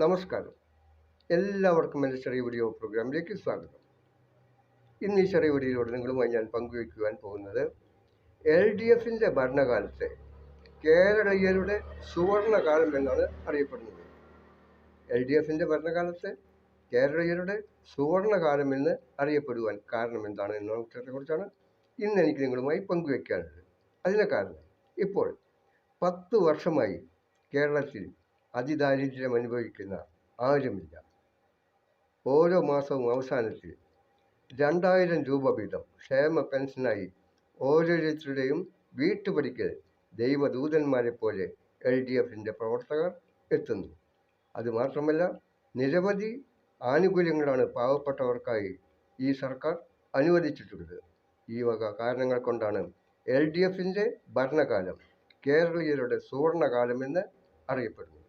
നമസ്കാരം. എല്ലാവർക്കും എൻ്റെ ചെറിയ വീഡിയോ പ്രോഗ്രാമിലേക്ക് സ്വാഗതം. ഇന്ന് ഈ ചെറിയ വീഡിയോയിലൂടെ നിങ്ങളുമായി ഞാൻ പങ്കുവയ്ക്കുവാൻ പോകുന്നത് LDFിൻ്റെ ഭരണകാലത്തെ കേരളീയരുടെ സുവർണകാലം എന്നാണ് അറിയപ്പെടുന്നത്. LDFിൻ്റെ ഭരണകാലത്തെ കേരളീയരുടെ സുവർണകാലം എന്ന് അറിയപ്പെടുവാൻ കാരണം എന്താണ് എന്ന വിഷയത്തെക്കുറിച്ചാണ് ഇന്ന് എനിക്ക് നിങ്ങളുമായി പങ്കുവയ്ക്കാനുള്ളത്. അതിന് കാരണം ഇപ്പോൾ 10 വർഷമായി കേരളത്തിൽ അതിദാരിദ്ര്യം അനുഭവിക്കുന്ന ആരുമില്ല. ഓരോ മാസവും അവസാനത്തിൽ 2000 രൂപ വീതം ക്ഷേമ പെൻഷനായി ഓരോരുത്തരുടെയും വീട്ടുപടിക്കൽ ദൈവദൂതന്മാരെ പോലെ LDFിൻ്റെ പ്രവർത്തകർ എത്തുന്നു. അതുമാത്രമല്ല, നിരവധി ആനുകൂല്യങ്ങളാണ് പാവപ്പെട്ടവർക്കായി ഈ സർക്കാർ അനുവദിച്ചിട്ടുള്ളത്. ഈ വക കാരണങ്ങൾ കൊണ്ടാണ് LDFിൻ്റെ ഭരണകാലം കേരളീയരുടെ സുവർണകാലമെന്ന് അറിയപ്പെടുന്നത്.